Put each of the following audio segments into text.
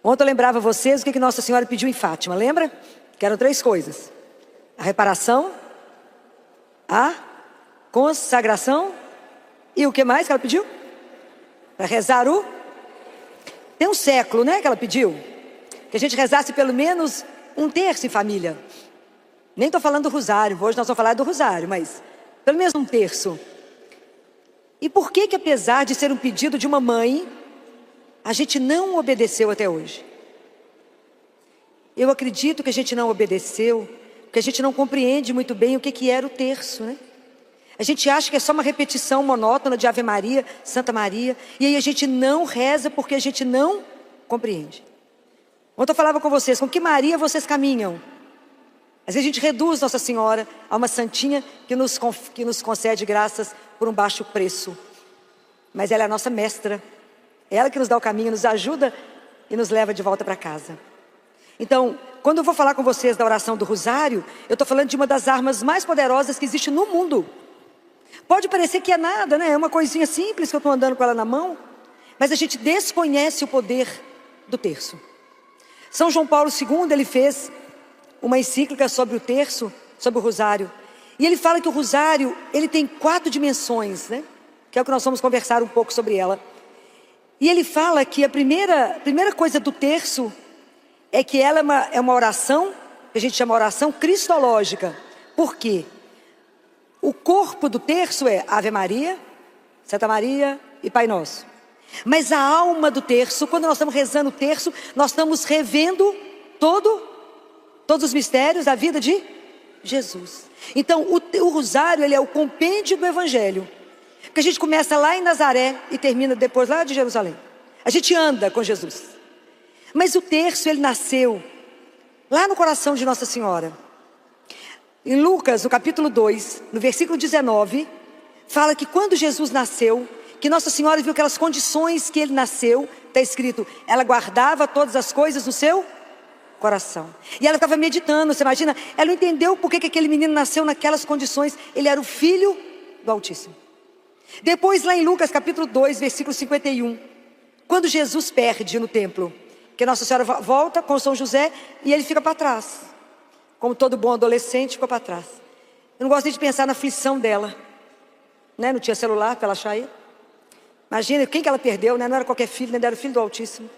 Ontem eu lembrava vocês o que Nossa Senhora pediu em Fátima, lembra? Que eram 3 coisas: a reparação, a consagração e o que mais que ela pediu? Para rezar o... Tem um século, né, que ela pediu que a gente rezasse pelo menos 1/3 em família. Nem estou falando do rosário, hoje nós vamos falar do rosário, mas pelo menos 1/3. E por que apesar de ser um pedido de uma mãe, a gente não obedeceu até hoje? Eu acredito que a gente não obedeceu, porque a gente não compreende muito bem o que era o terço, né? A gente acha que é só uma repetição monótona de Ave Maria, Santa Maria, e aí a gente não reza porque a gente não compreende. Ontem eu falava com vocês, com que Maria vocês caminham? Às vezes a gente reduz Nossa Senhora a uma santinha que nos concede graças por um baixo preço. Mas ela é a nossa mestra, é ela que nos dá o caminho, nos ajuda e nos leva de volta para casa. Então, quando eu vou falar com vocês da oração do rosário, eu estou falando de uma das armas mais poderosas que existe no mundo. Pode parecer que é nada, né? É uma coisinha simples que eu estou andando com ela na mão, mas a gente desconhece o poder do terço. São João Paulo II, ele fez uma encíclica sobre o terço, sobre o rosário. E ele fala que o rosário, ele tem 4 dimensões, né? Que é o que nós vamos conversar um pouco sobre ela. E ele fala que a primeira coisa do terço é que ela é uma oração, que a gente chama oração cristológica. Por quê? O corpo do terço é Ave Maria, Santa Maria e Pai Nosso. Mas a alma do terço, quando nós estamos rezando o terço, nós estamos revendo todos os mistérios da vida de Jesus. Então o rosário, ele é o compêndio do Evangelho, que a gente começa lá em Nazaré e termina depois lá de Jerusalém. A gente anda com Jesus. Mas o terço, ele nasceu lá no coração de Nossa Senhora. Em Lucas, no capítulo 2, no versículo 19, fala que quando Jesus nasceu, que Nossa Senhora viu aquelas condições que ele nasceu, está escrito, ela guardava todas as coisas no seu coração. E ela ficava meditando, você imagina? Ela não entendeu por que aquele menino nasceu naquelas condições, ele era o Filho do Altíssimo. Depois lá em Lucas capítulo 2, versículo 51, quando Jesus perde no templo, que Nossa Senhora volta com São José e ele fica para trás. Como todo bom adolescente, ficou para trás. Eu não gosto nem de pensar na aflição dela, né? Não tinha celular para ela achar ele. Imagina, quem que ela perdeu, né? Não era qualquer filho, né? Era o Filho do Altíssimo.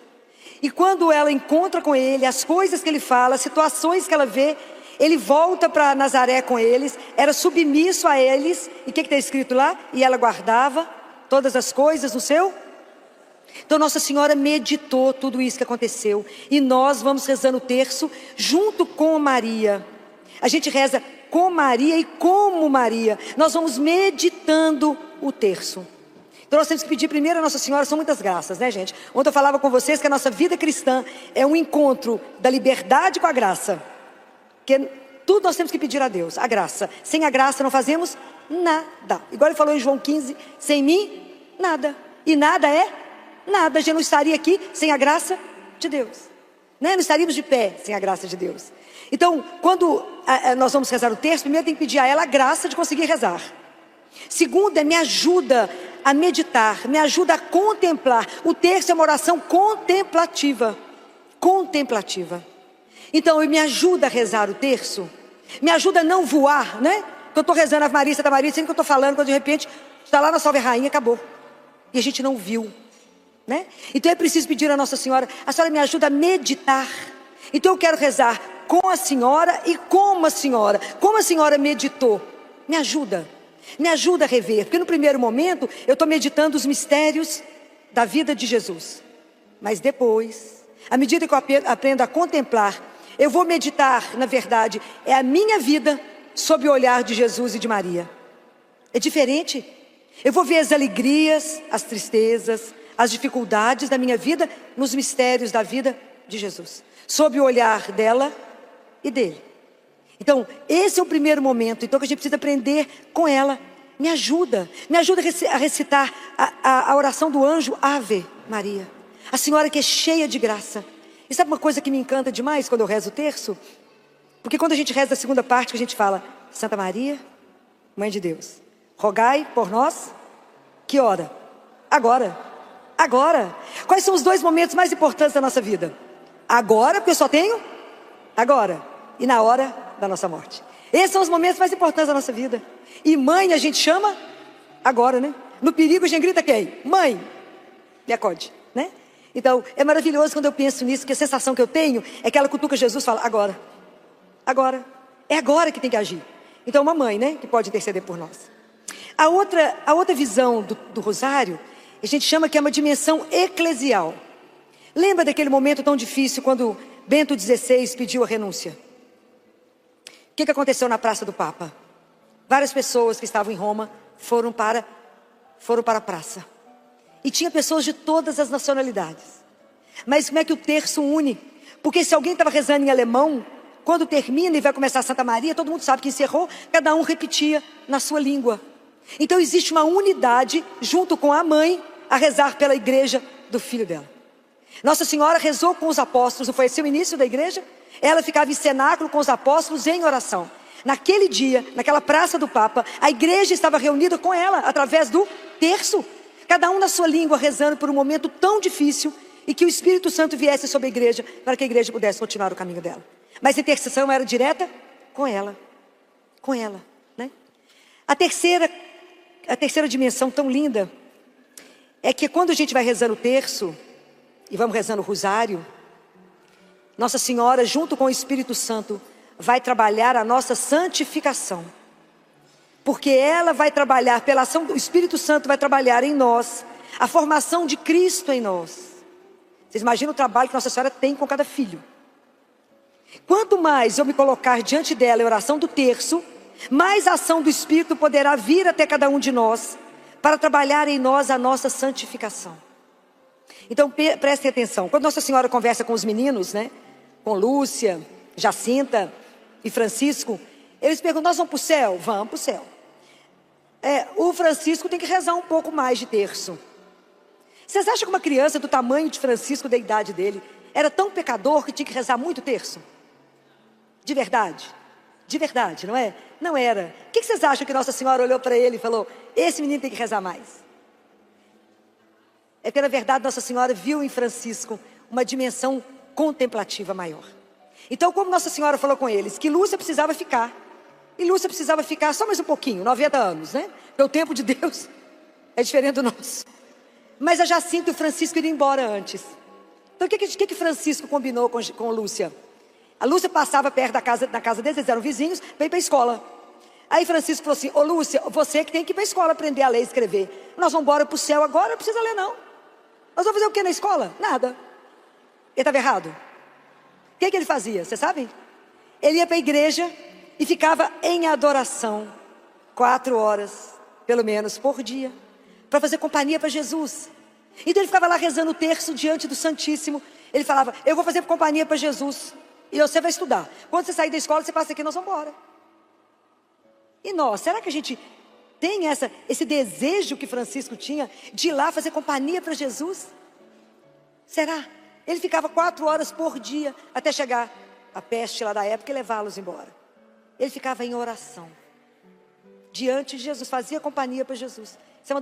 E quando ela encontra com ele, as coisas que ele fala, as situações que ela vê, ele volta para Nazaré com eles, era submisso a eles. E o que está escrito lá? E ela guardava todas as coisas no seu... Então Nossa Senhora meditou tudo isso que aconteceu. E nós vamos rezando o terço junto com Maria. A gente reza com Maria e como Maria. Nós vamos meditando o terço. Então nós temos que pedir primeiro a Nossa Senhora, são muitas graças, né, gente? Ontem eu falava com vocês que a nossa vida cristã é um encontro da liberdade com a graça. Que tudo nós temos que pedir a Deus, a graça. Sem a graça não fazemos nada. Igual ele falou em João 15, sem mim, nada. E nada é nada. A gente não estaria aqui sem a graça de Deus, né? Não estaríamos de pé sem a graça de Deus. Então, quando nós vamos rezar o terço, primeiro tem que pedir a ela a graça de conseguir rezar. Segundo, me ajuda a meditar, me ajuda a contemplar. O terço é uma oração contemplativa. Contemplativa. Então, me ajuda a rezar o terço, me ajuda a não voar, né? Que eu estou rezando Ave Maria, Santa Maria, sendo que eu estou falando, quando de repente está lá na Salve Rainha, acabou. E a gente não viu, né? Então é preciso pedir a Nossa Senhora, a senhora me ajuda a meditar. Então eu quero rezar com a senhora e como a senhora. Como a senhora meditou, me ajuda a rever. Porque no primeiro momento eu estou meditando os mistérios da vida de Jesus. Mas depois, à medida que eu aprendo a contemplar, eu vou meditar, na verdade, é a minha vida sob o olhar de Jesus e de Maria. É diferente. Eu vou ver as alegrias, as tristezas, as dificuldades da minha vida nos mistérios da vida de Jesus, sob o olhar dela e dele. Então, esse é o primeiro momento, então, que a gente precisa aprender com ela. Me ajuda a recitar a oração do anjo Ave Maria, a senhora que é cheia de graça. E sabe uma coisa que me encanta demais quando eu rezo o terço? Porque quando a gente reza a segunda parte, que a gente fala, Santa Maria, Mãe de Deus, rogai por nós, que hora? Agora. Quais são os 2 momentos mais importantes da nossa vida? Agora, porque eu só tenho agora. E na hora da nossa morte. Esses são os momentos mais importantes da nossa vida. E mãe a gente chama agora, né? No perigo a gente grita quem? Mãe, me acode, né? Então, é maravilhoso quando eu penso nisso, que a sensação que eu tenho é que ela cutuca Jesus e fala, agora. Agora. É agora que tem que agir. Então, uma mãe, né? Que pode interceder por nós. A outra visão do rosário, a gente chama que é uma dimensão eclesial. Lembra daquele momento tão difícil quando Bento XVI pediu a renúncia? O que aconteceu na Praça do Papa? Várias pessoas que estavam em Roma foram para a praça. E tinha pessoas de todas as nacionalidades. Mas como é que o terço une? Porque se alguém estava rezando em alemão, quando termina e vai começar a Santa Maria, todo mundo sabe que encerrou, cada um repetia na sua língua. Então existe uma unidade junto com a mãe a rezar pela igreja do filho dela. Nossa Senhora rezou com os apóstolos, não foi esse o início da igreja? Ela ficava em cenáculo com os apóstolos em oração. Naquele dia, naquela praça do Papa, a igreja estava reunida com ela, através do terço. Cada um na sua língua, rezando por um momento tão difícil, e que o Espírito Santo viesse sobre a igreja, para que a igreja pudesse continuar o caminho dela. Mas a intercessão era direta com ela, né? A terceira dimensão tão linda, é que quando a gente vai rezando o terço, e vamos rezando o rosário, Nossa Senhora, junto com o Espírito Santo, vai trabalhar a nossa santificação. Porque ela vai trabalhar, pela ação do Espírito Santo, vai trabalhar em nós, a formação de Cristo em nós. Vocês imaginam o trabalho que Nossa Senhora tem com cada filho. Quanto mais eu me colocar diante dela em oração do terço, mais a ação do Espírito poderá vir até cada um de nós, para trabalhar em nós a nossa santificação. Então prestem atenção, quando Nossa Senhora conversa com os meninos, né, com Lúcia, Jacinta e Francisco, eles perguntam, nós vamos para o céu? Vamos para o céu. O Francisco tem que rezar um pouco mais de terço. Vocês acham que uma criança do tamanho de Francisco, da idade dele, era tão pecador que tinha que rezar muito terço? De verdade, não é? Não era. O que vocês acham que Nossa Senhora olhou para ele e falou, esse menino tem que rezar mais? É porque na verdade Nossa Senhora viu em Francisco uma dimensão contemplativa maior. Então, como Nossa Senhora falou com eles, que Lúcia precisava ficar. E Lúcia precisava ficar só mais um pouquinho, 90 anos, né? Porque o tempo de Deus é diferente do nosso. Mas a Jacinta e o Francisco iriam embora antes. Então o que Francisco combinou com Lúcia? A Lúcia passava perto da casa deles, eles eram vizinhos, para ir para a escola. Aí Francisco falou assim, ô Lúcia, você que tem que ir para a escola aprender a ler e escrever. Nós vamos embora para o céu agora, não precisa ler não. Nós vamos fazer o que na escola? Nada. Ele estava errado. O que ele fazia, vocês sabem? Ele ia para a igreja e ficava em adoração 4 horas, pelo menos, por dia, para fazer companhia para Jesus. Então ele ficava lá rezando o terço diante do Santíssimo. Ele falava, eu vou fazer companhia para Jesus e você vai estudar. Quando você sair da escola, você passa aqui, nós vamos embora. E nós, será que a gente tem esse desejo que Francisco tinha de ir lá fazer companhia para Jesus? Será? Ele ficava 4 horas por dia até chegar a peste lá da época e levá-los embora. Ele ficava em oração diante de Jesus, fazia companhia para Jesus. Isso é uma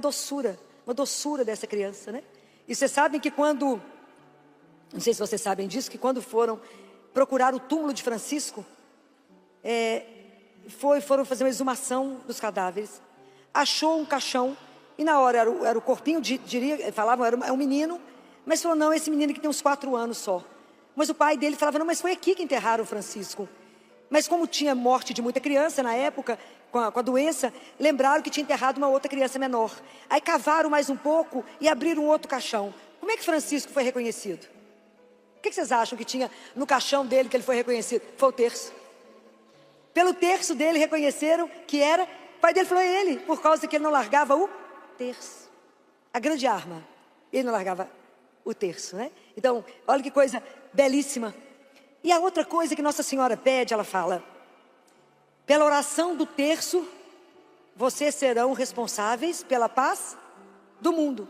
doçura dessa criança, né? E vocês sabem que quando, não sei se vocês sabem disso, que quando foram procurar o túmulo de Francisco, foram fazer uma exumação dos cadáveres, achou um caixão, e na hora era o corpinho, falavam, era um menino, mas falou, não, esse menino que tem uns 4 anos só. Mas o pai dele falava, não, mas foi aqui que enterraram o Francisco. Mas como tinha morte de muita criança na época, com a doença, lembraram que tinha enterrado uma outra criança menor. Aí cavaram mais um pouco e abriram um outro caixão. Como é que Francisco foi reconhecido? O que vocês acham que tinha no caixão dele que ele foi reconhecido? Foi o terço. Pelo terço dele reconheceram que era, o pai dele falou, ele, por causa que ele não largava o terço. A grande arma, ele não largava o terço, né? Então, olha que coisa belíssima. E a outra coisa que Nossa Senhora pede, ela fala, pela oração do terço, vocês serão responsáveis pela paz do mundo.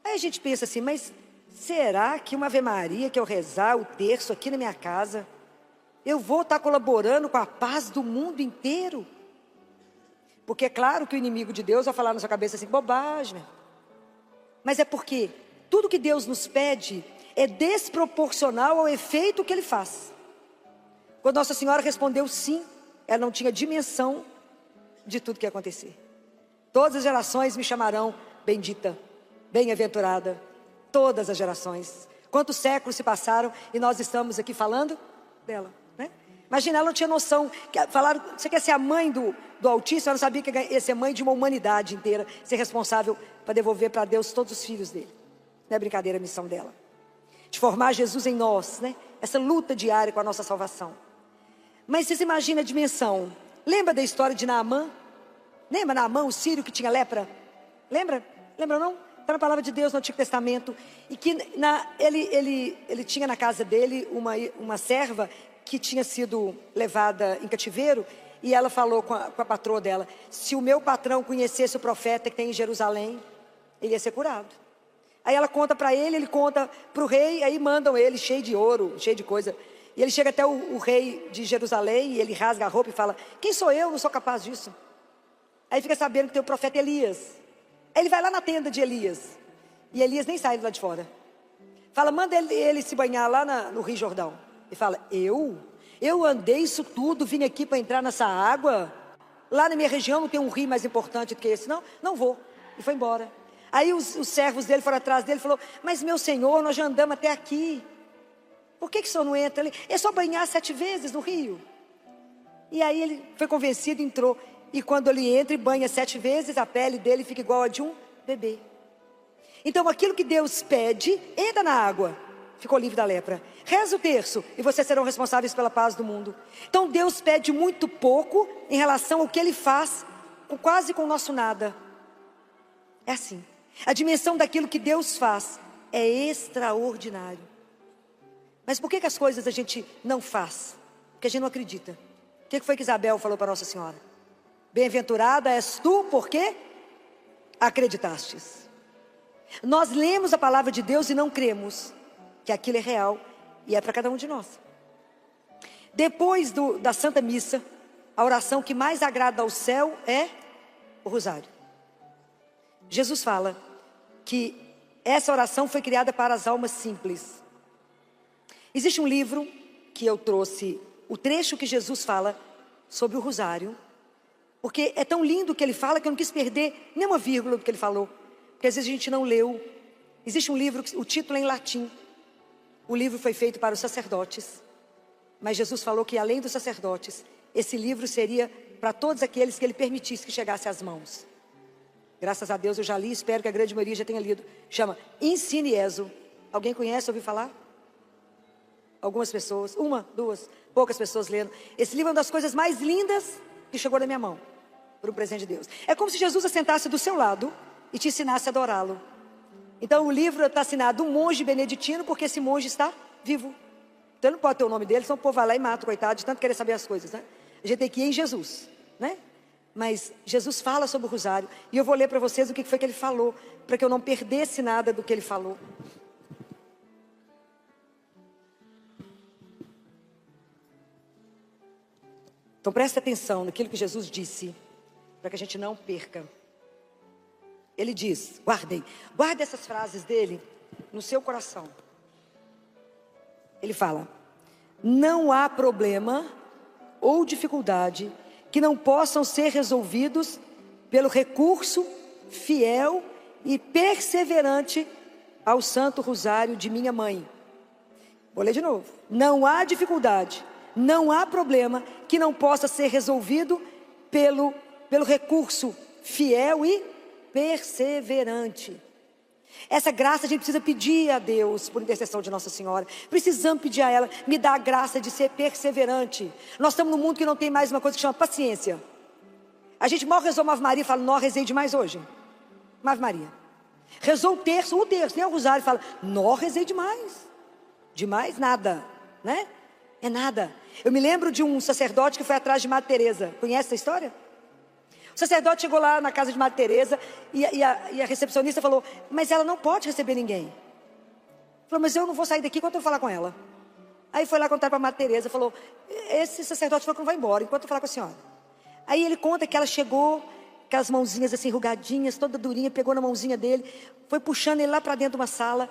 Aí a gente pensa assim, mas será que uma Ave Maria que eu rezar o terço aqui na minha casa, eu vou estar colaborando com a paz do mundo inteiro? Porque é claro que o inimigo de Deus vai falar na sua cabeça assim, bobagem. Mas é porque tudo que Deus nos pede é desproporcional ao efeito que ele faz. Quando Nossa Senhora respondeu sim, ela não tinha dimensão de tudo que ia acontecer. Todas as gerações me chamarão bendita, bem-aventurada. Todas as gerações. Quantos séculos se passaram e nós estamos aqui falando dela, né? Imagina, ela não tinha noção. Falaram, você quer ser a mãe do autista? Ela não sabia que ia ser mãe de uma humanidade inteira, ser responsável para devolver para Deus todos os filhos dele. Não é brincadeira a missão dela. De formar Jesus em nós, né? Essa luta diária com a nossa salvação. Mas vocês imaginam a dimensão. Lembra da história de Naamã? Lembra Naamã, o sírio que tinha lepra? Lembra? Lembra não? Está na palavra de Deus no Antigo Testamento. E que ele tinha na casa dele uma serva que tinha sido levada em cativeiro. E ela falou com a patroa dela: se o meu patrão conhecesse o profeta que tem em Jerusalém, ele ia ser curado. Aí ela conta para ele conta para o rei. Aí mandam ele cheio de ouro, cheio de coisa. E ele chega até o rei de Jerusalém. E ele rasga a roupa e fala: quem sou eu? Não sou capaz disso. Aí fica sabendo que tem o profeta Elias. Aí ele vai lá na tenda de Elias. E Elias nem sai de lá de fora. Fala: manda ele se banhar lá no Rio Jordão. E fala: eu andei isso tudo, vim aqui para entrar nessa água. Lá na minha região não tem um rio mais importante do que esse. Não vou. E foi embora. Aí os servos dele foram atrás dele e falou: mas meu senhor, nós já andamos até aqui. Por que o senhor não entra ali? É só banhar 7 vezes no rio. E aí ele foi convencido, entrou. E quando ele entra e banha 7 vezes, a pele dele fica igual a de um bebê. Então aquilo que Deus pede, entra na água. Ficou livre da lepra. Reza o terço e vocês serão responsáveis pela paz do mundo. Então Deus pede muito pouco em relação ao que Ele faz, quase com o nosso nada. É assim. A dimensão daquilo que Deus faz é extraordinário. Mas por que as coisas a gente não faz? Porque a gente não acredita. O que foi que Isabel falou para Nossa Senhora? Bem-aventurada és tu, porque acreditastes. Nós lemos a palavra de Deus e não cremos que aquilo é real e é para cada um de nós. Depois da Santa Missa, a oração que mais agrada ao céu é o rosário. Jesus fala que essa oração foi criada para as almas simples. Existe um livro que eu trouxe, o trecho que Jesus fala sobre o rosário, porque é tão lindo o que ele fala que eu não quis perder nenhuma vírgula do que ele falou, porque às vezes a gente não leu. Existe um livro, o título é em latim. O livro foi feito para os sacerdotes, mas Jesus falou que além dos sacerdotes, esse livro seria para todos aqueles que ele permitisse que chegasse às mãos. Graças a Deus eu já li, espero que a grande maioria já tenha lido. Chama Ensine Ezo. Alguém conhece, ouviu falar? Algumas pessoas, 1, 2, poucas pessoas lendo. Esse livro é uma das coisas mais lindas que chegou na minha mão, por um presente de Deus. É como se Jesus assentasse do seu lado e te ensinasse a adorá-lo. Então o livro está assinado um monge beneditino, porque esse monge está vivo. Então não pode ter o nome dele, senão o povo vai lá e mata, coitado, de tanto querer saber as coisas, né? A gente tem que ir em Jesus, né? Mas Jesus fala sobre o rosário, e eu vou ler para vocês o que foi que ele falou, para que eu não perdesse nada do que ele falou. Então preste atenção naquilo que Jesus disse, para que a gente não perca. Ele diz, guardem essas frases dele no seu coração. Ele fala: não há problema ou dificuldade que não possam ser resolvidos pelo recurso fiel e perseverante ao Santo Rosário de minha mãe. Vou ler de novo. Não há dificuldade, não há problema que não possa ser resolvido pelo recurso fiel e perseverante. Essa graça a gente precisa pedir a Deus por intercessão de Nossa Senhora. Precisamos pedir a ela: me dá a graça de ser perseverante. Nós estamos num mundo que não tem mais uma coisa que chama paciência. A gente mal rezou uma Ave Maria e fala: não, rezei demais hoje. Uma Ave Maria. Rezou o terço, nem o rosário, e fala: não, rezei demais. Demais nada, né? É nada. Eu me lembro de um sacerdote que foi atrás de Madre Teresa. Conhece essa história? O sacerdote chegou lá na casa de Madre Teresa e a recepcionista falou: mas ela não pode receber ninguém. Falou: mas eu não vou sair daqui enquanto eu falar com ela. Aí foi lá contar para Madre Teresa, falou: esse sacerdote falou que não vai embora enquanto eu falar com a senhora. Aí ele conta que ela chegou, aquelas mãozinhas assim enrugadinhas, toda durinha, pegou na mãozinha dele, foi puxando ele lá para dentro de uma sala.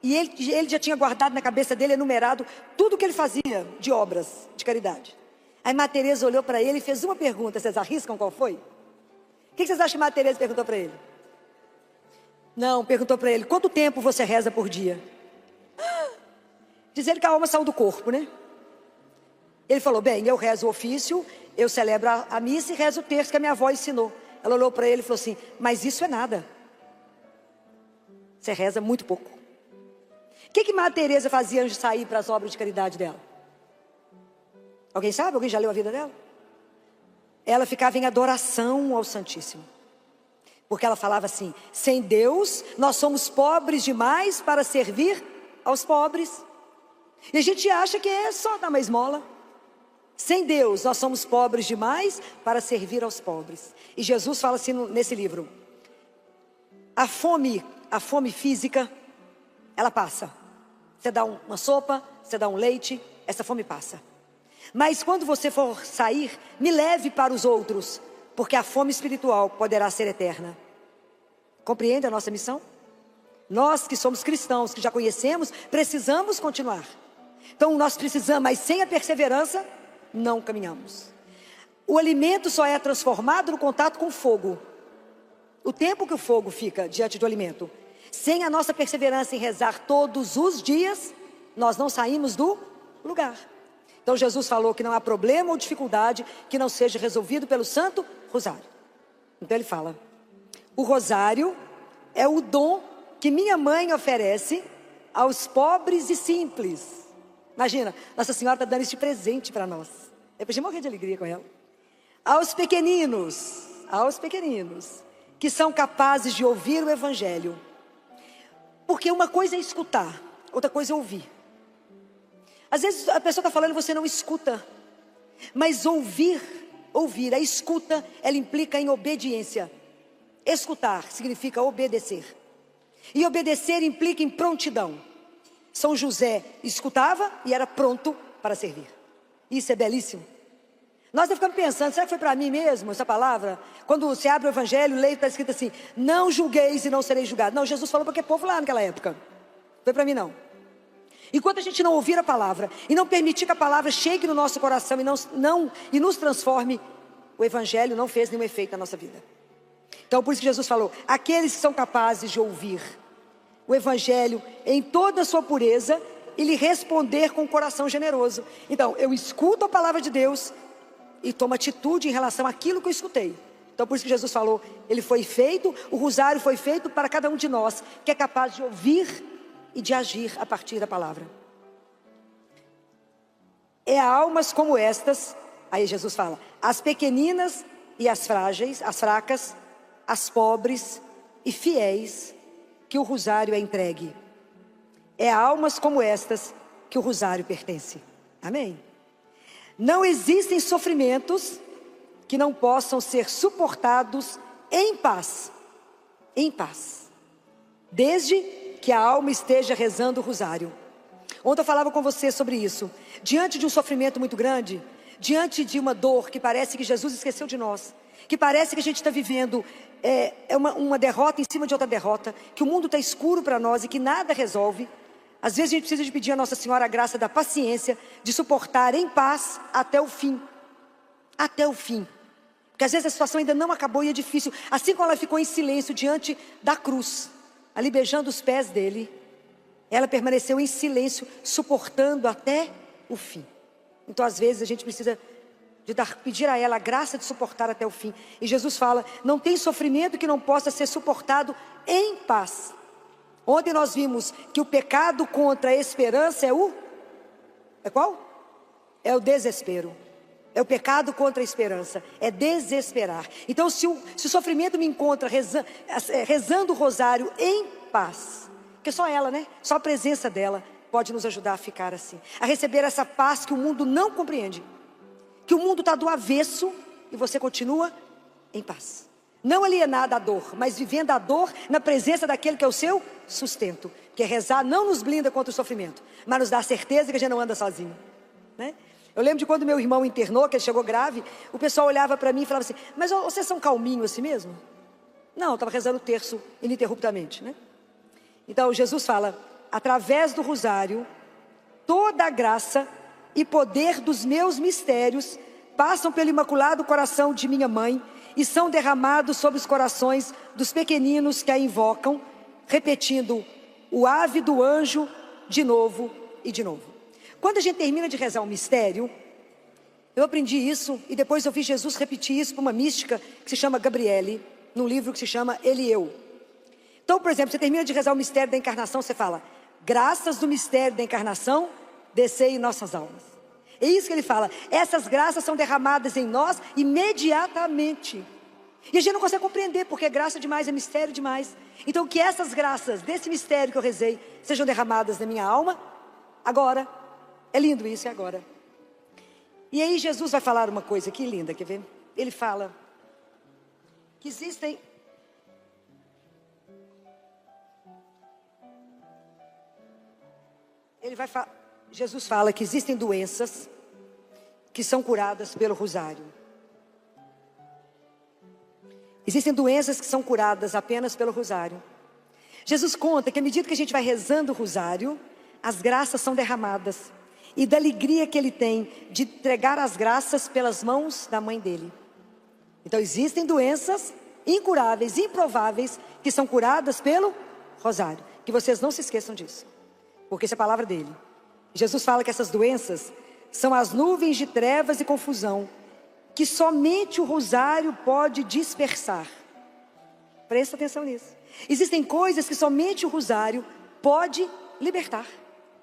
E ele já tinha guardado na cabeça dele, enumerado, tudo que ele fazia de obras de caridade. Aí Madre Teresa olhou para ele e fez uma pergunta. Vocês arriscam qual foi? O que vocês acham que Madre Teresa perguntou para ele? Não, perguntou para ele, quanto tempo você reza por dia? Diz ele que a alma saiu do corpo, né? Ele falou, bem, eu rezo o ofício, eu celebro a missa e rezo o terço que a minha avó ensinou. Ela olhou para ele e falou assim, mas isso é nada. Você reza muito pouco. O que Madre Teresa fazia antes de sair para as obras de caridade dela? Alguém sabe? Alguém já leu a vida dela? Ela ficava em adoração ao Santíssimo. Porque ela falava assim, sem Deus nós somos pobres demais para servir aos pobres. E a gente acha que é só dar uma esmola. Sem Deus nós somos pobres demais para servir aos pobres. E Jesus fala assim nesse livro, a fome física, ela passa. Você dá uma sopa, você dá um leite, essa fome passa. Mas quando você for sair, me leve para os outros, porque a fome espiritual poderá ser eterna. Compreende a nossa missão? Nós que somos cristãos, que já conhecemos, precisamos continuar. Então nós precisamos, mas sem a perseverança, não caminhamos. O alimento só é transformado no contato com o fogo. O tempo que o fogo fica diante do alimento. Sem a nossa perseverança em rezar todos os dias, nós não saímos do lugar. Então Jesus falou que não há problema ou dificuldade que não seja resolvido pelo Santo Rosário. Então ele fala, o Rosário é o dom que minha mãe oferece aos pobres e simples. Imagina, Nossa Senhora está dando este presente para nós. Eu podia morrer de alegria com ela. Aos pequeninos, que são capazes de ouvir o Evangelho. Porque uma coisa é escutar, outra coisa é ouvir. Às vezes a pessoa está falando e você não escuta. Mas ouvir, a escuta, ela implica em obediência. Escutar significa obedecer. E obedecer implica em prontidão. São José escutava e era pronto para servir. Isso é belíssimo. Nós ficamos pensando, será que foi para mim mesmo essa palavra? Quando você abre o Evangelho, lê, está escrito assim, não julgueis e não sereis julgados. Não, Jesus falou para aquele povo lá naquela época. Não foi para mim não. Enquanto a gente não ouvir a palavra e não permitir que a palavra chegue no nosso coração e nos transforme, o Evangelho não fez nenhum efeito na nossa vida. Então por isso que Jesus falou, aqueles que são capazes de ouvir o Evangelho em toda a sua pureza e lhe responder com um coração generoso. Então eu escuto a palavra de Deus e tomo atitude em relação àquilo que eu escutei. Então por isso que Jesus falou, ele foi feito, o rosário foi feito para cada um de nós, que é capaz de ouvir e de agir a partir da palavra. É a almas como estas, aí Jesus fala, as pequeninas e as frágeis, as fracas, as pobres e fiéis, que o rosário é entregue. É a almas como estas que o rosário pertence. Amém? Não existem sofrimentos que não possam ser suportados em paz. Em paz. Desde que a alma esteja rezando o rosário. Ontem eu falava com você sobre isso. Diante de um sofrimento muito grande, diante de uma dor que parece que Jesus esqueceu de nós, que parece que a gente está vivendo uma derrota em cima de outra derrota, que o mundo está escuro para nós e que nada resolve. Às vezes a gente precisa de pedir a Nossa Senhora a graça da paciência, de suportar em paz até o fim. Até o fim. Porque às vezes a situação ainda não acabou e é difícil. Assim como ela ficou em silêncio diante da cruz, ali beijando os pés dele, ela permaneceu em silêncio, suportando até o fim. Então às vezes a gente precisa pedir a ela a graça de suportar até o fim. E Jesus fala, não tem sofrimento que não possa ser suportado em paz. Ontem nós vimos que o pecado contra a esperança é qual? É o desespero. É o pecado contra a esperança, é desesperar. Então se o sofrimento me encontra rezando o rosário em paz, porque só ela, né? Só a presença dela pode nos ajudar a ficar assim, a receber essa paz que o mundo não compreende, que o mundo está do avesso e você continua em paz, não alienada à dor, mas vivendo a dor na presença daquele que é o seu sustento, que é rezar não nos blinda contra o sofrimento, mas nos dá a certeza que a gente não anda sozinho, né? Eu lembro de quando meu irmão internou, que ele chegou grave, o pessoal olhava para mim e falava assim, mas vocês são calminhos assim mesmo? Não, eu estava rezando o terço ininterruptamente, né? Então Jesus fala, através do rosário, toda a graça e poder dos meus mistérios passam pelo imaculado coração de minha mãe e são derramados sobre os corações dos pequeninos que a invocam, repetindo o ave do anjo de novo e de novo. Quando a gente termina de rezar o mistério, eu aprendi isso e depois eu vi Jesus repetir isso para uma mística que se chama Gabriele, num livro que se chama Ele e Eu. Então, por exemplo, você termina de rezar o mistério da encarnação, você fala: graças do mistério da encarnação, descei em nossas almas. É isso que ele fala. Essas graças são derramadas em nós imediatamente. E a gente não consegue compreender, porque é graça demais, é mistério demais. Então, que essas graças desse mistério que eu rezei sejam derramadas na minha alma agora. É lindo isso, é agora. E aí Jesus vai falar uma coisa aqui linda, quer ver? Ele fala que existem... Jesus fala que existem doenças que são curadas pelo rosário. Existem doenças que são curadas apenas pelo rosário. Jesus conta que à medida que a gente vai rezando o rosário, as graças são derramadas. E da alegria que ele tem de entregar as graças pelas mãos da mãe dele. Então existem doenças incuráveis, improváveis, que são curadas pelo rosário. Que vocês não se esqueçam disso, porque isso é a palavra dele. Jesus fala que essas doenças são as nuvens de trevas e confusão, que somente o rosário pode dispersar. Presta atenção nisso. Existem coisas que somente o rosário pode libertar.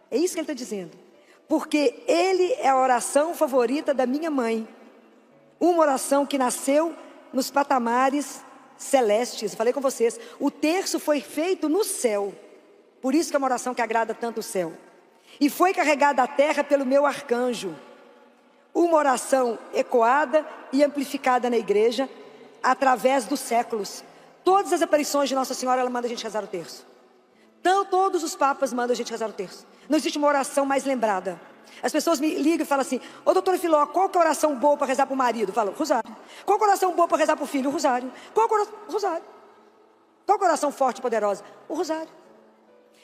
É isso que ele está dizendo. Porque ele é a oração favorita da minha mãe. Uma oração que nasceu nos patamares celestes. Eu falei com vocês, o terço foi feito no céu. Por isso que é uma oração que agrada tanto o céu. E foi carregada à terra pelo meu arcanjo. Uma oração ecoada e amplificada na igreja através dos séculos. Todas as aparições de Nossa Senhora, ela manda a gente rezar o terço. Então, todos os papas mandam a gente rezar o terço. Não existe uma oração mais lembrada. As pessoas me ligam e falam assim: ô doutora Filó, qual que é a oração boa para rezar para o marido? Eu falo: rosário. Qual que é a oração boa para rezar para o filho? O rosário. Qual que é o rosário? Qual que é a oração forte e poderosa? O rosário.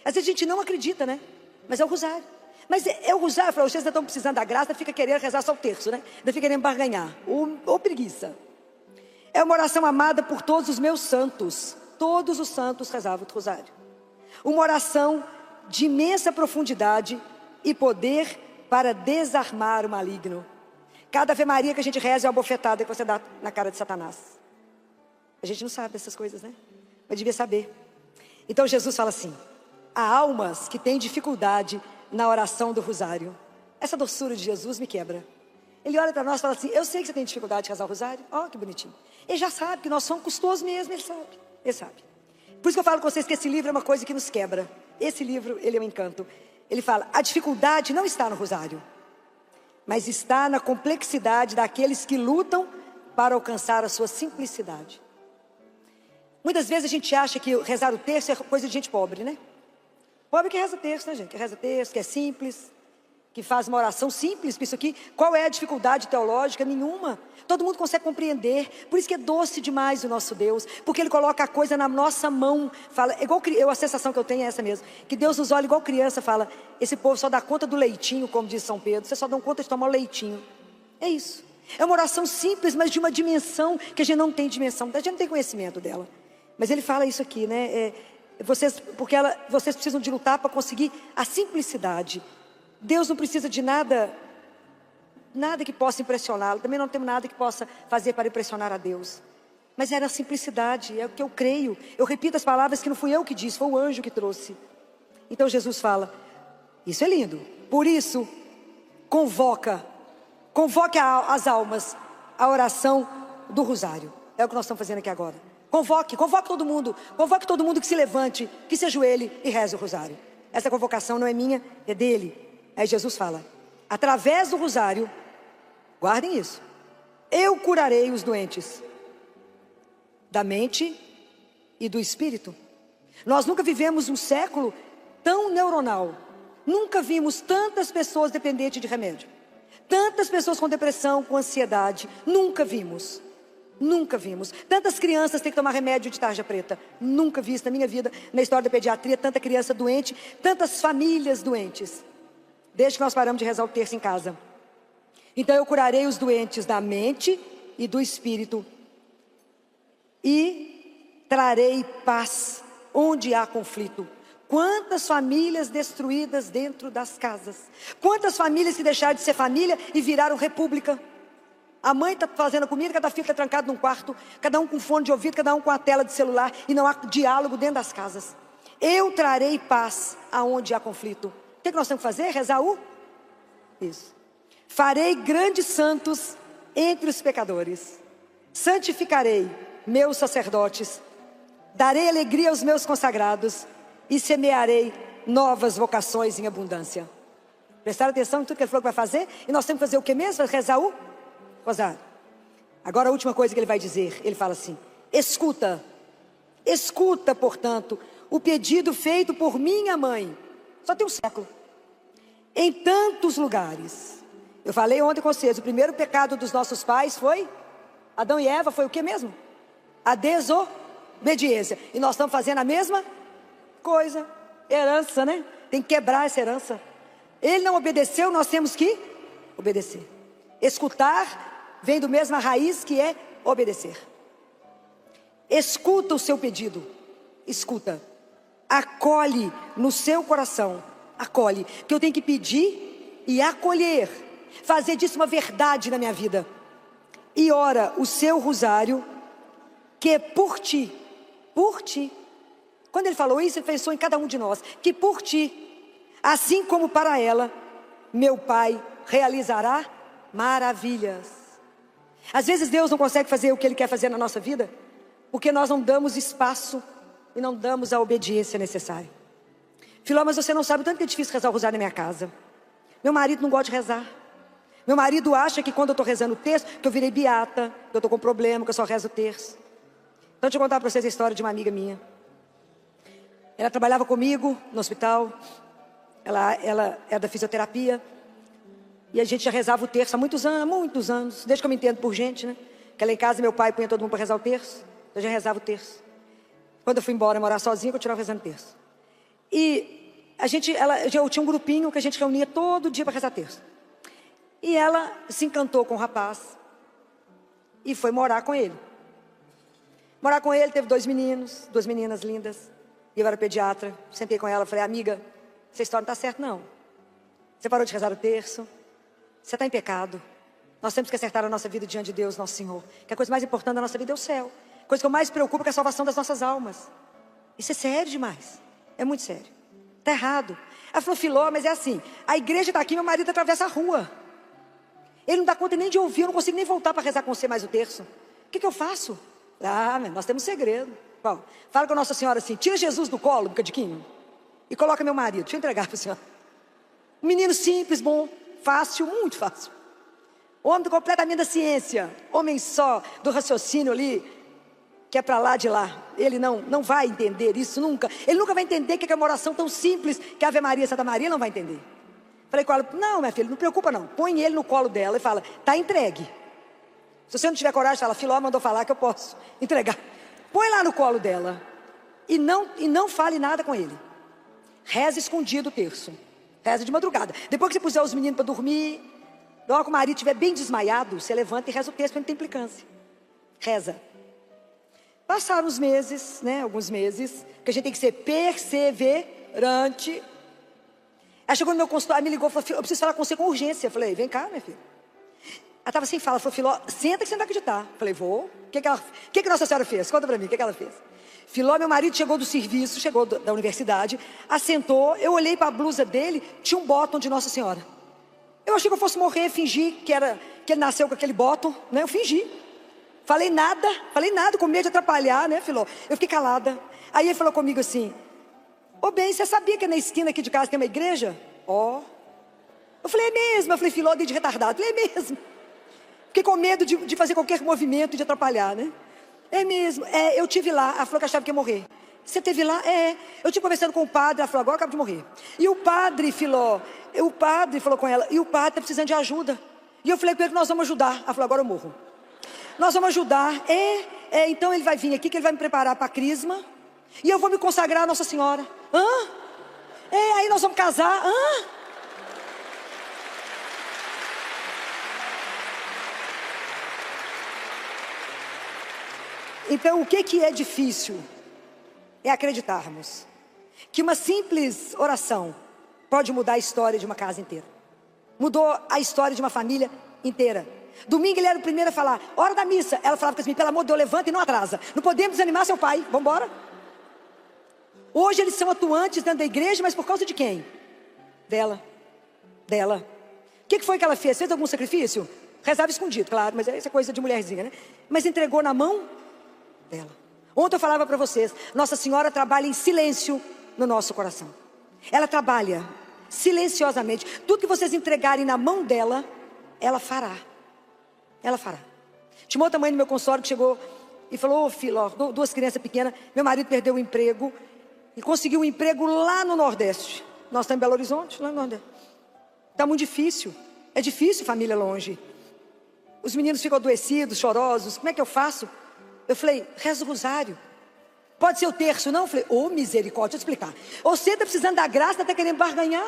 Às vezes a gente não acredita, né? Mas é o rosário. Mas é o rosário. Eu falo: vocês ainda estão precisando da graça, fica querendo rezar só o terço, né? Ainda fica querendo barganhar. Ou preguiça. É uma oração amada por todos os meus santos. Todos os santos rezavam o rosário. Uma oração de imensa profundidade e poder para desarmar o maligno. Cada Ave Maria que a gente reza é uma bofetada que você dá na cara de Satanás. A gente não sabe dessas coisas, né? Mas devia saber. Então Jesus fala assim: há almas que têm dificuldade na oração do rosário. Essa doçura de Jesus me quebra. Ele olha para nós e fala assim: eu sei que você tem dificuldade de rezar o rosário. Ó, que bonitinho. Ele já sabe que nós somos custosos mesmo, ele sabe. Ele sabe. Por isso que eu falo com vocês que esse livro é uma coisa que nos quebra. Esse livro, ele é um encanto. Ele fala: a dificuldade não está no rosário, mas está na complexidade daqueles que lutam para alcançar a sua simplicidade. Muitas vezes a gente acha que rezar o terço é coisa de gente pobre, né? Pobre que reza terço, né, gente? Que reza terço, que é simples, que faz uma oração simples. Isso aqui, qual é a dificuldade teológica? Nenhuma. Todo mundo consegue compreender. Por isso que é doce demais o nosso Deus, porque Ele coloca a coisa na nossa mão. Fala, igual a sensação que eu tenho é essa mesmo, que Deus nos olha igual criança. Fala: esse povo só dá conta do leitinho, como diz São Pedro. Vocês só dão conta de tomar o leitinho. É isso. É uma oração simples, mas de uma dimensão que a gente não tem dimensão. A gente não tem conhecimento dela. Mas Ele fala isso aqui, né? Vocês precisam de lutar para conseguir a simplicidade. Deus não precisa de nada que possa impressioná-lo. Também não temos nada que possa fazer para impressionar a Deus. Mas era a simplicidade, é o que eu creio. Eu repito as palavras que não fui eu que disse, foi o anjo que trouxe. Então Jesus fala: isso é lindo. Por isso, convoque as almas à oração do rosário. É o que nós estamos fazendo aqui agora. Convoque todo mundo. Convoque todo mundo que se levante, que se ajoelhe e reze o rosário. Essa convocação não é minha, é dele. Aí Jesus fala: através do rosário, guardem isso, eu curarei os doentes da mente e do espírito. Nós nunca vivemos um século tão neuronal. Nunca vimos tantas pessoas dependentes de remédio. Tantas pessoas com depressão, com ansiedade. Nunca vimos. Nunca vimos. Tantas crianças têm que tomar remédio de tarja preta. Nunca vi isso na minha vida, na história da pediatria, tanta criança doente, tantas famílias doentes. Desde que nós paramos de rezar o terço em casa. Então eu curarei os doentes da mente e do espírito. E trarei paz onde há conflito. Quantas famílias destruídas dentro das casas. Quantas famílias que deixaram de ser família e viraram república. A mãe está fazendo a comida, cada filho está trancado num quarto, cada um com fone de ouvido, cada um com a tela de celular, e não há diálogo dentro das casas. Eu trarei paz aonde há conflito. O que nós temos que fazer? Rezar isso. Farei grandes santos entre os pecadores. Santificarei meus sacerdotes. Darei alegria aos meus consagrados. E semearei novas vocações em abundância. Prestaram atenção em tudo que ele falou que vai fazer? E nós temos que fazer o que mesmo? Rezar rosário. Agora a última coisa que ele vai dizer, ele fala assim: escuta, portanto, o pedido feito por minha mãe. Só tem um século. Em tantos lugares. Eu falei ontem com vocês, o primeiro pecado dos nossos pais foi Adão e Eva, foi o que mesmo? A desobediência. E nós estamos fazendo a mesma coisa. Herança, né? Tem que quebrar essa herança. Ele não obedeceu, nós temos que obedecer. Escutar vem do mesma raiz que é obedecer. Escuta o seu pedido. Escuta. Acolhe no seu coração. Acolhe. Que eu tenho que pedir e acolher. Fazer disso uma verdade na minha vida. E ora o seu rosário, que é por ti. Por ti. Quando ele falou isso, ele pensou em cada um de nós. Que por ti, assim como para ela, meu Pai realizará maravilhas. Às vezes Deus não consegue fazer o que Ele quer fazer na nossa vida, porque nós não damos espaço e não damos a obediência necessária. Filó, mas você não sabe o tanto que é difícil rezar o rosário na minha casa. Meu marido não gosta de rezar. Meu marido acha que quando eu estou rezando o terço, que eu virei beata, que eu estou com problema, que eu só rezo o terço. Então deixa eu contar para vocês a história de uma amiga minha. Ela trabalhava comigo no hospital. Ela é da fisioterapia. E a gente já rezava o terço há muitos anos, desde que eu me entendo por gente, né? Que lá em casa meu pai punha todo mundo para rezar o terço. Eu já rezava o terço. Quando eu fui embora morar sozinha, eu continuava rezando o terço. E eu tinha um grupinho que a gente reunia todo dia para rezar terço. E ela se encantou com o rapaz e foi morar com ele. Morar com ele, teve 2 meninas lindas. E eu era pediatra, sentei com ela, falei: amiga, essa história não está certa não. Você parou de rezar o terço, você está em pecado. Nós temos que acertar a nossa vida diante de Deus, nosso Senhor. Que a coisa mais importante da nossa vida é o céu. A coisa que eu mais preocupo é a salvação das nossas almas. Isso é sério demais. É muito sério. Está errado. Ela falou: Filó, mas é assim, a igreja está aqui, meu marido atravessa a rua. Ele não dá conta nem de ouvir, eu não consigo nem voltar para rezar com você mais o terço. O que eu faço? Nós temos um segredo. Bom, fala com a Nossa Senhora assim: tira Jesus do colo, um bocadinho, e coloca meu marido. Deixa eu entregar para a senhora. Um menino simples, bom, fácil, muito fácil. Homem completamente da ciência, homem só do raciocínio ali, que é para lá de lá. Ele não vai entender isso nunca. Ele nunca vai entender que é uma oração tão simples que a Ave Maria, Santa Maria, ele não vai entender. Falei com ela: não, minha filha, não preocupa não. Põe ele no colo dela e fala: tá entregue. Se você não tiver coragem, fala: Filó mandou falar que eu posso entregar. Põe lá no colo dela e não fale nada com ele. Reza escondido o terço. Reza de madrugada. Depois que você puser os meninos para dormir, logo que o marido estiver bem desmaiado, você levanta e reza o terço para não ter implicância. Reza. Passaram os meses, né? Alguns meses, que a gente tem que ser perseverante. Ela chegou no meu consultório, me ligou e falou: eu preciso falar com você com urgência. Eu falei: vem cá, minha filha. Ela estava sem fala, ela falou: Filó, senta que você não vai acreditar. Eu falei: vou. O que Nossa Senhora fez? Conta para mim, o que ela fez? Filó, meu marido chegou do serviço, chegou da universidade, assentou, eu olhei para a blusa dele, tinha um bottom de Nossa Senhora. Eu achei que eu fosse morrer, fingi que ele nasceu com aquele bottom, né? Eu fingi. Falei nada, com medo de atrapalhar, né, Filó? Eu fiquei calada. Aí ele falou comigo assim: ô bem, você sabia que na esquina aqui de casa tem uma igreja? Ó. Eu falei: é mesmo? Eu falei: Filó, de retardado. Eu falei: é mesmo. Fiquei com medo de fazer qualquer movimento, de atrapalhar, né? É mesmo. Eu tive lá. Ela falou que achava que ia morrer. Você teve lá? Eu tive conversando com o padre. Ela falou: agora eu acabo de morrer. E o padre, Filó, o padre falou com ela: e o padre está precisando de ajuda. E eu falei com ele que nós vamos ajudar. Ela falou: agora eu morro. nós vamos ajudar. Então ele vai vir aqui, que ele vai me preparar para a crisma. E eu vou me consagrar a Nossa Senhora. Aí nós vamos casar. Então o que é difícil? É acreditarmos que uma simples oração pode mudar a história de uma casa inteira. Mudou a história de uma família inteira. Domingo ele era o primeiro a falar, hora da missa. Ela falava assim, pelo amor de Deus, levanta e não atrasa. Não podemos desanimar seu pai, vamos embora. Hoje eles são atuantes dentro da igreja, mas por causa de quem? Dela. O que foi que ela fez? Fez algum sacrifício? Rezava escondido, claro, mas isso é coisa de mulherzinha, né? Mas entregou na mão dela. Ontem eu falava para vocês, Nossa Senhora trabalha em silêncio no nosso coração. Ela trabalha silenciosamente. Tudo que vocês entregarem na mão dela, ela fará. Ela fará. Tinha uma outra mãe no meu consultório que chegou e falou, filho, duas crianças pequenas, meu marido perdeu o emprego e conseguiu um emprego lá no Nordeste. Nós estamos em Belo Horizonte, lá no Nordeste. Está muito difícil. É difícil família longe. Os meninos ficam adoecidos, chorosos. Como é que eu faço? Eu falei, reza o rosário. Pode ser o terço, não? Eu falei, misericórdia, deixa eu explicar. Você está precisando da graça, está querendo barganhar.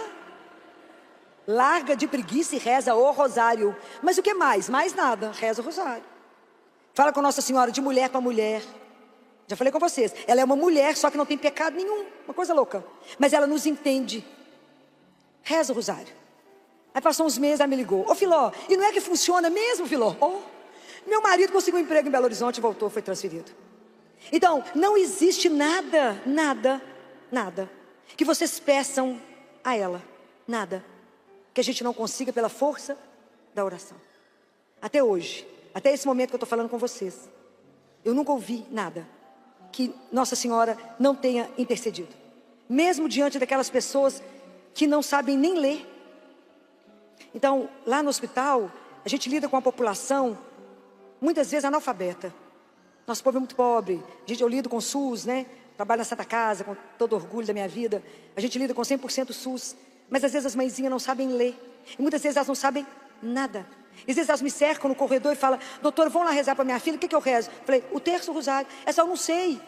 Larga de preguiça e reza o rosário. Mas o que mais? Mais nada, reza o rosário. Fala com Nossa Senhora de mulher para mulher. Já falei com vocês, ela é uma mulher, só que não tem pecado nenhum. Uma coisa louca. Mas ela nos entende. Reza o rosário. Aí passou uns meses, ela me ligou. Filó, e não é que funciona mesmo, Filó? Meu marido conseguiu um emprego em Belo Horizonte e voltou, foi transferido. Então, não existe nada que vocês peçam a ela. Nada que a gente não consiga pela força da oração. Até hoje, até esse momento que eu estou falando com vocês, eu nunca ouvi nada que Nossa Senhora não tenha intercedido. Mesmo diante daquelas pessoas que não sabem nem ler. Então, lá no hospital, a gente lida com a população, muitas vezes analfabeta. Nosso povo é muito pobre. Eu lido com SUS, né? Trabalho na Santa Casa, com todo orgulho da minha vida. A gente lida com 100% SUS. Mas às vezes as mãezinhas não sabem ler. E muitas vezes elas não sabem nada. Às vezes elas me cercam no corredor e falam, doutor, vão lá rezar para minha filha, o que eu rezo? Eu falei, o terço, o rosário. É só, eu não sei.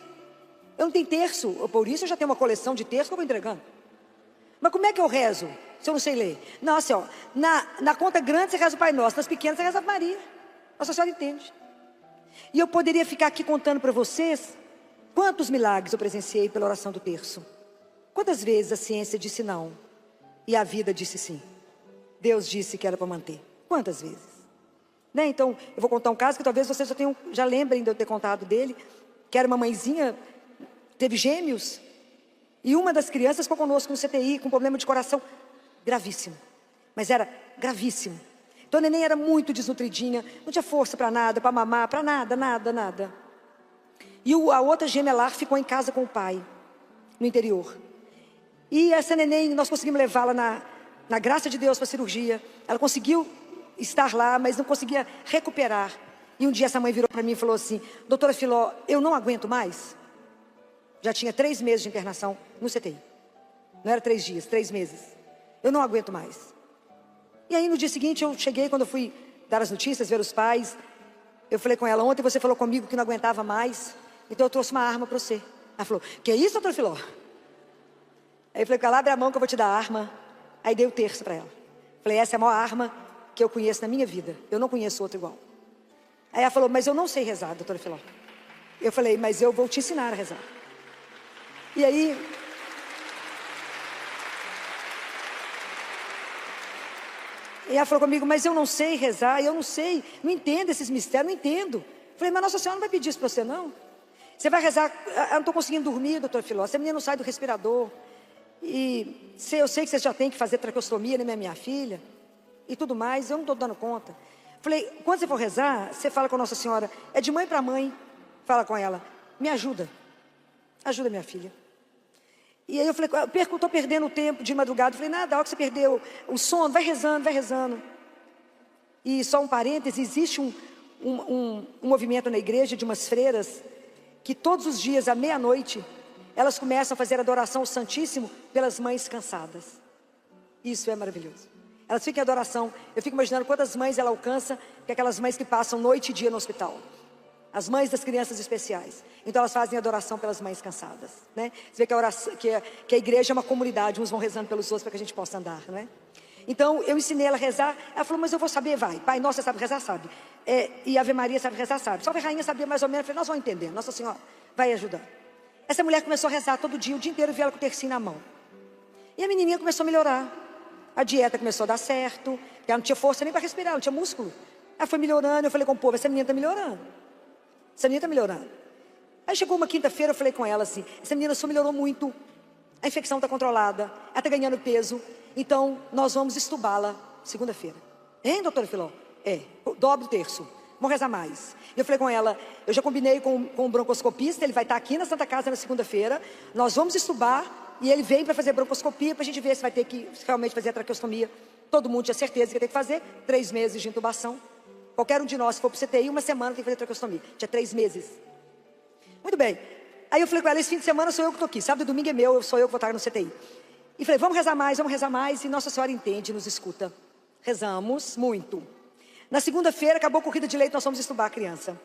Eu não tenho terço. Por isso eu já tenho uma coleção de terço que eu vou entregando. Mas como é que eu rezo, se eu não sei ler? Nossa, na conta grande você reza o Pai Nosso, nas pequenas você reza a Maria. Nossa Senhora entende. E eu poderia ficar aqui contando para vocês quantos milagres eu presenciei pela oração do terço. Quantas vezes a ciência disse não e a vida disse sim. Deus disse que era para manter. Quantas vezes? Né? Então, eu vou contar um caso que talvez vocês já lembrem de eu ter contado dele, que era uma mãezinha, teve gêmeos, e uma das crianças ficou conosco no CTI com problema de coração gravíssimo. Mas era gravíssimo. Então a neném era muito desnutridinha, não tinha força para nada, para mamar, para nada. E a outra gemelar ficou em casa com o pai, no interior. E essa neném, nós conseguimos levá-la na graça de Deus para a cirurgia. Ela conseguiu estar lá, mas não conseguia recuperar. E um dia essa mãe virou para mim e falou assim, doutora Filó, eu não aguento mais. Já tinha 3 meses de internação no CTI. Não era 3 dias, 3 meses. Eu não aguento mais. E aí no dia seguinte eu cheguei, quando eu fui dar as notícias, ver os pais. Eu falei com ela, ontem você falou comigo que não aguentava mais, então eu trouxe uma arma para você. Ela falou, que é isso, doutora Filó? Aí eu falei, ela abre a mão que eu vou te dar a arma. Aí dei o terço para ela. Falei, essa é a maior arma que eu conheço na minha vida. Eu não conheço outra igual. Aí ela falou, mas eu não sei rezar, doutora Filó. Eu falei, mas eu vou te ensinar a rezar. E aí... E ela falou comigo, mas eu não sei rezar, eu não sei, não entendo esses mistérios, não entendo. Eu falei, mas Nossa Senhora não vai pedir isso para você, não? Você vai rezar, eu não estou conseguindo dormir, doutora Filó, essa menina não sai do respirador. E eu sei que você já tem que fazer traqueostomia, né, minha filha? E tudo mais, eu não estou dando conta. Eu falei, quando você for rezar, você fala com Nossa Senhora, é de mãe para mãe, fala com ela, me ajuda minha filha. E aí eu falei, estou perdendo o tempo de madrugada. Eu falei, nada, a hora que você perdeu o sono, vai rezando. E só um parêntese, existe um movimento na igreja de umas freiras, que todos os dias, à meia-noite, elas começam a fazer adoração ao Santíssimo pelas mães cansadas. Isso é maravilhoso. Elas ficam em adoração. Eu fico imaginando quantas mães ela alcança, que é aquelas mães que passam noite e dia no hospital. As mães das crianças especiais. Então elas fazem adoração pelas mães cansadas, né? Você vê que que a igreja é uma comunidade, uns vão rezando pelos outros para que a gente possa andar, não é? Então eu ensinei ela a rezar. Ela falou, mas eu vou saber, vai. Pai Nosso, você sabe rezar? Sabe. E Ave Maria sabe rezar? Sabe. Só a Rainha sabia mais ou menos. Eu falei, nós vamos entender, Nossa Senhora vai ajudar. Essa mulher começou a rezar todo dia, o dia inteiro, eu vi ela com o tercinho na mão. E a menininha começou a melhorar. A dieta começou a dar certo. Ela não tinha força nem para respirar, não tinha músculo. Ela foi melhorando, eu falei com o povo, essa menina está melhorando. Essa menina está melhorando. Aí chegou uma quinta-feira, eu falei com ela assim, essa menina só melhorou muito. A infecção está controlada, ela está ganhando peso. Então, nós vamos estubá-la segunda-feira. Hein, doutora Filó? Dobre o terço. Vamos rezar mais. Eu falei com ela, eu já combinei com o broncoscopista, ele vai estar aqui na Santa Casa na segunda-feira. Nós vamos estubar e ele vem para fazer broncoscopia para a gente ver se vai ter que realmente fazer a traqueostomia. Todo mundo tinha certeza que ia ter que fazer 3 meses de intubação. Qualquer um de nós, se for para o CTI, uma semana tem que fazer traqueostomia. Tinha 3 meses. Muito bem. Aí eu falei com ela, esse fim de semana sou eu que estou aqui. Sábado e domingo é meu, sou eu que vou estar no CTI. E falei, vamos rezar mais. E Nossa Senhora entende, nos escuta. Rezamos muito. Na segunda-feira, acabou a corrida de leite, nós fomos estubar a criança.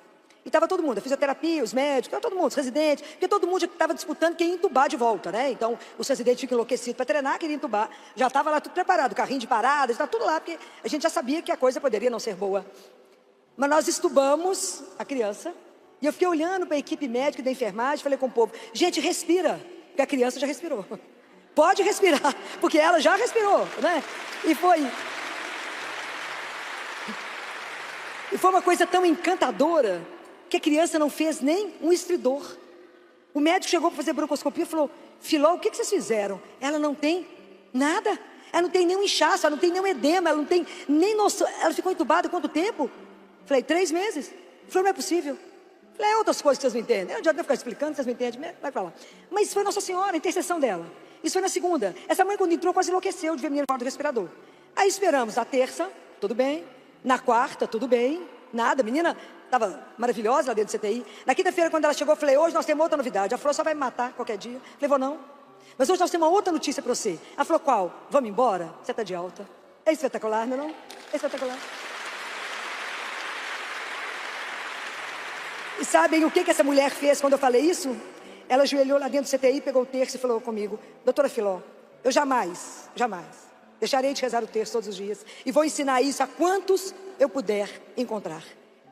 E estava todo mundo, a fisioterapia, os médicos, estava todo mundo, os residentes. Porque todo mundo já estava disputando quem ia entubar de volta, né? Então, os residentes ficam enlouquecidos para treinar, queriam entubar. Já estava lá tudo preparado, carrinho de parada, estava tudo lá, porque a gente já sabia que a coisa poderia não ser boa. Mas nós estubamos a criança. E eu fiquei olhando para a equipe médica e da enfermagem, falei com o povo, gente, respira, porque a criança já respirou. Pode respirar, porque ela já respirou, né? E foi uma coisa tão encantadora que a criança não fez nem um estridor. O médico chegou para fazer broncoscopia e falou, Filó, o que vocês fizeram? Ela não tem nada, ela não tem nenhum inchaço, ela não tem nenhum edema, ela não tem nem noção. Ela ficou entubada quanto tempo? Falei, 3 meses. Falei, não é possível. Falei, outras coisas que vocês não entendem. Não adianta ficar explicando, vocês não entendem, vai para lá. Mas foi Nossa Senhora, a intercessão dela. Isso foi na segunda. Essa mãe, quando entrou, quase enlouqueceu de ver a menina fora do respirador. Aí esperamos a terça, tudo bem. Na quarta, tudo bem. Nada, a menina estava maravilhosa lá dentro do CTI. Na quinta-feira, quando ela chegou, eu falei, hoje nós temos outra novidade. Ela falou, só vai me matar qualquer dia. Eu falei, vou não. Mas hoje nós temos uma outra notícia para você. Ela falou, qual? Vamos embora? Você está de alta. É espetacular, não é não? É espetacular. E sabem o que essa mulher fez quando eu falei isso? Ela ajoelhou lá dentro do CTI, pegou o terço e falou comigo, doutora Filó, eu jamais deixarei de rezar o terço todos os dias. E vou ensinar isso a quantos eu puder encontrar.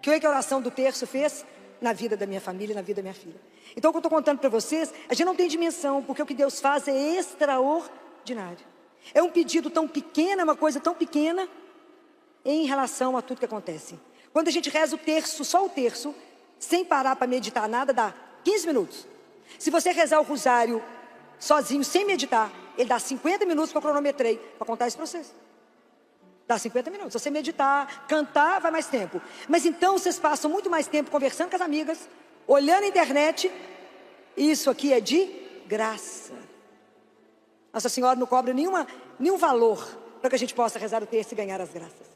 Que a oração do terço fez na vida da minha família, na vida da minha filha. Então, o que eu estou contando para vocês, a gente não tem dimensão, porque o que Deus faz é extraordinário. É um pedido tão pequeno, é uma coisa tão pequena, em relação a tudo que acontece. Quando a gente reza o terço, só o terço, sem parar para meditar nada, dá 15 minutos. Se você rezar o rosário sozinho, sem meditar, ele dá 50 minutos que eu cronometrei para contar isso para vocês. Dá 50 minutos. Se você meditar, cantar, vai mais tempo. Mas então vocês passam muito mais tempo conversando com as amigas, olhando a internet. Isso aqui é de graça. Nossa Senhora não cobra nenhum valor para que a gente possa rezar o terço e ganhar as graças.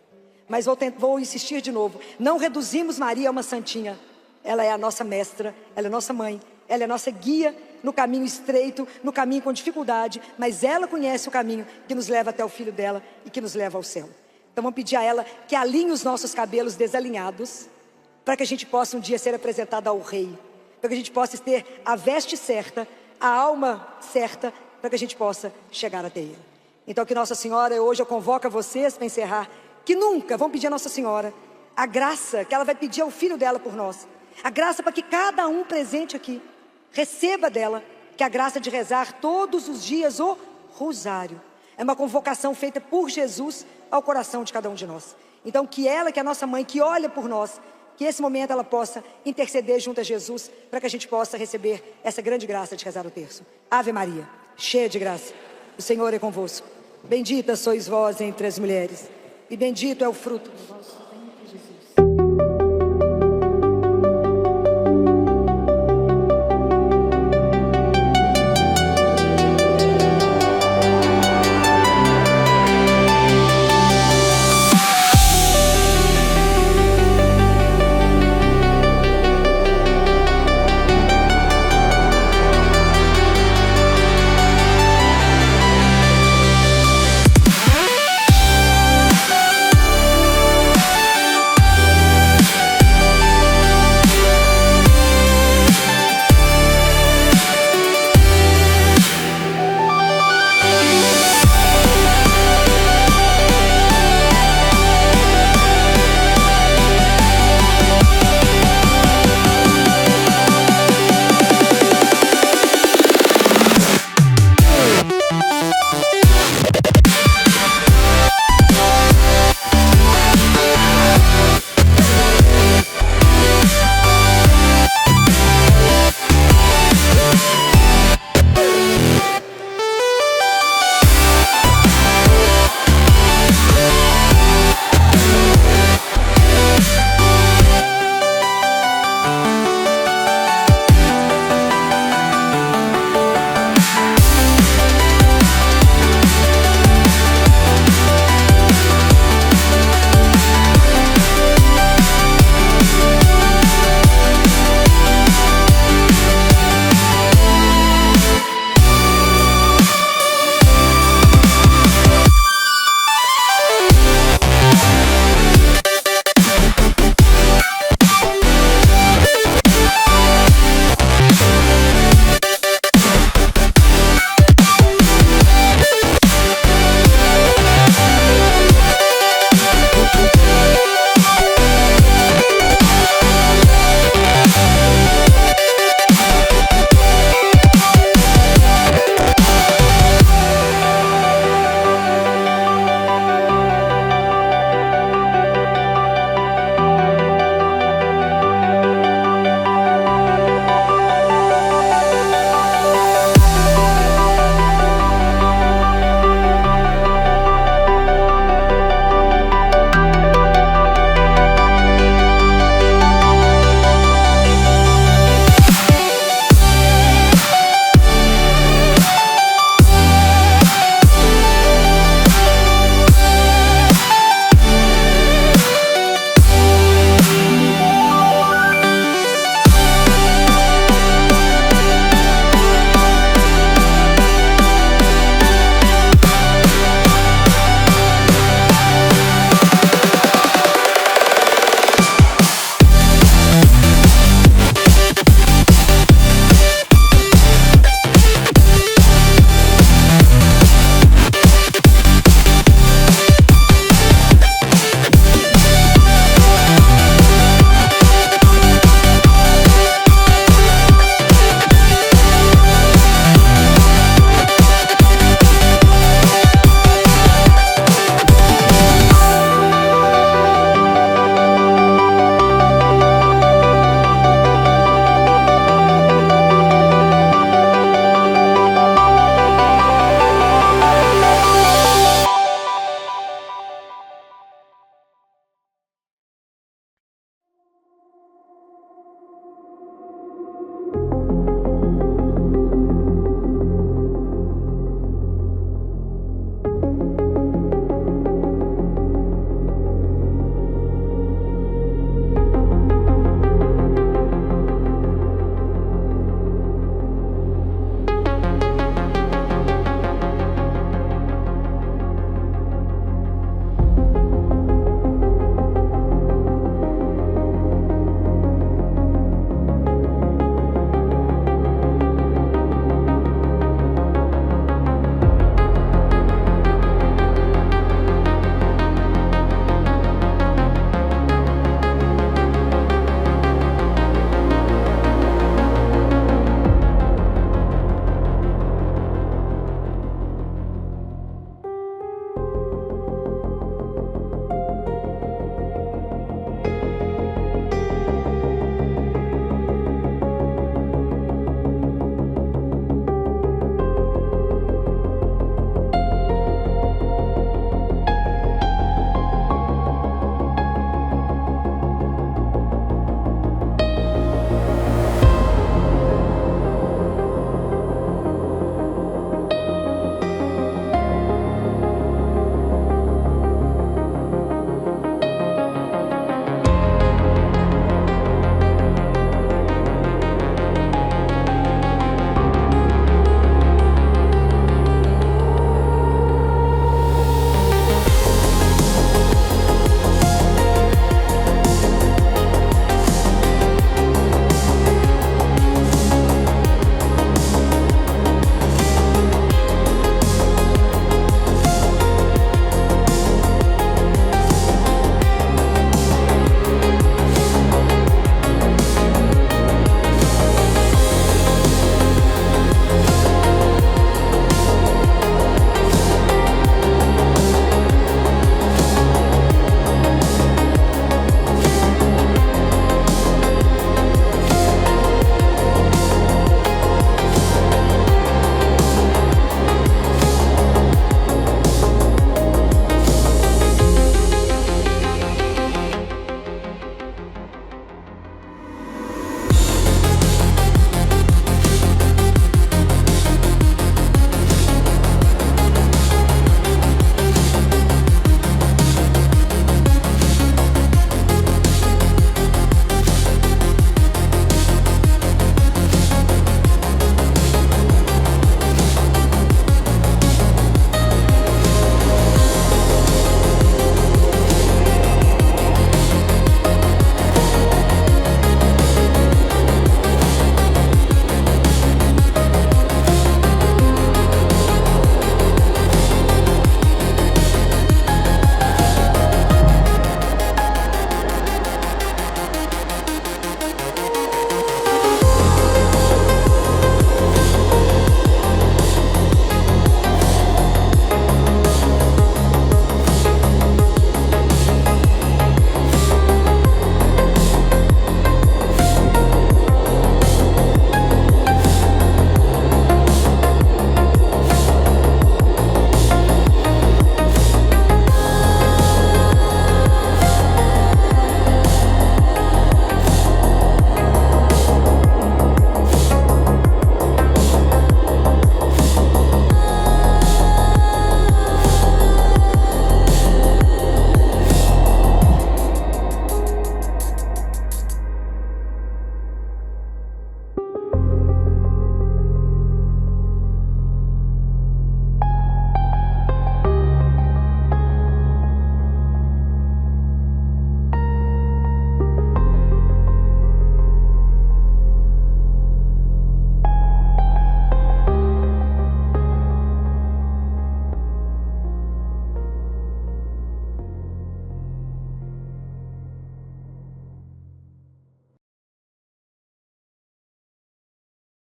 Mas vou insistir de novo. Não reduzimos Maria a uma santinha. Ela é a nossa mestra, ela é a nossa mãe, ela é a nossa guia no caminho estreito, no caminho com dificuldade, mas ela conhece o caminho que nos leva até o Filho dela e que nos leva ao céu. Então vamos pedir a ela que alinhe os nossos cabelos desalinhados, para que a gente possa um dia ser apresentado ao Rei, para que a gente possa ter a veste certa, a alma certa, para que a gente possa chegar até Ele. Então que Nossa Senhora, hoje eu convoco a vocês para encerrar, que nunca vão pedir a Nossa Senhora a graça que ela vai pedir ao Filho dela por nós. A graça para que cada um presente aqui receba dela, que é a graça de rezar todos os dias o rosário. É uma convocação feita por Jesus ao coração de cada um de nós. Então que ela, que é a nossa mãe, que olha por nós, que esse momento ela possa interceder junto a Jesus, para que a gente possa receber essa grande graça de rezar o terço. Ave Maria, cheia de graça, o Senhor é convosco. Bendita sois vós entre as mulheres, e bendito é o fruto do vosso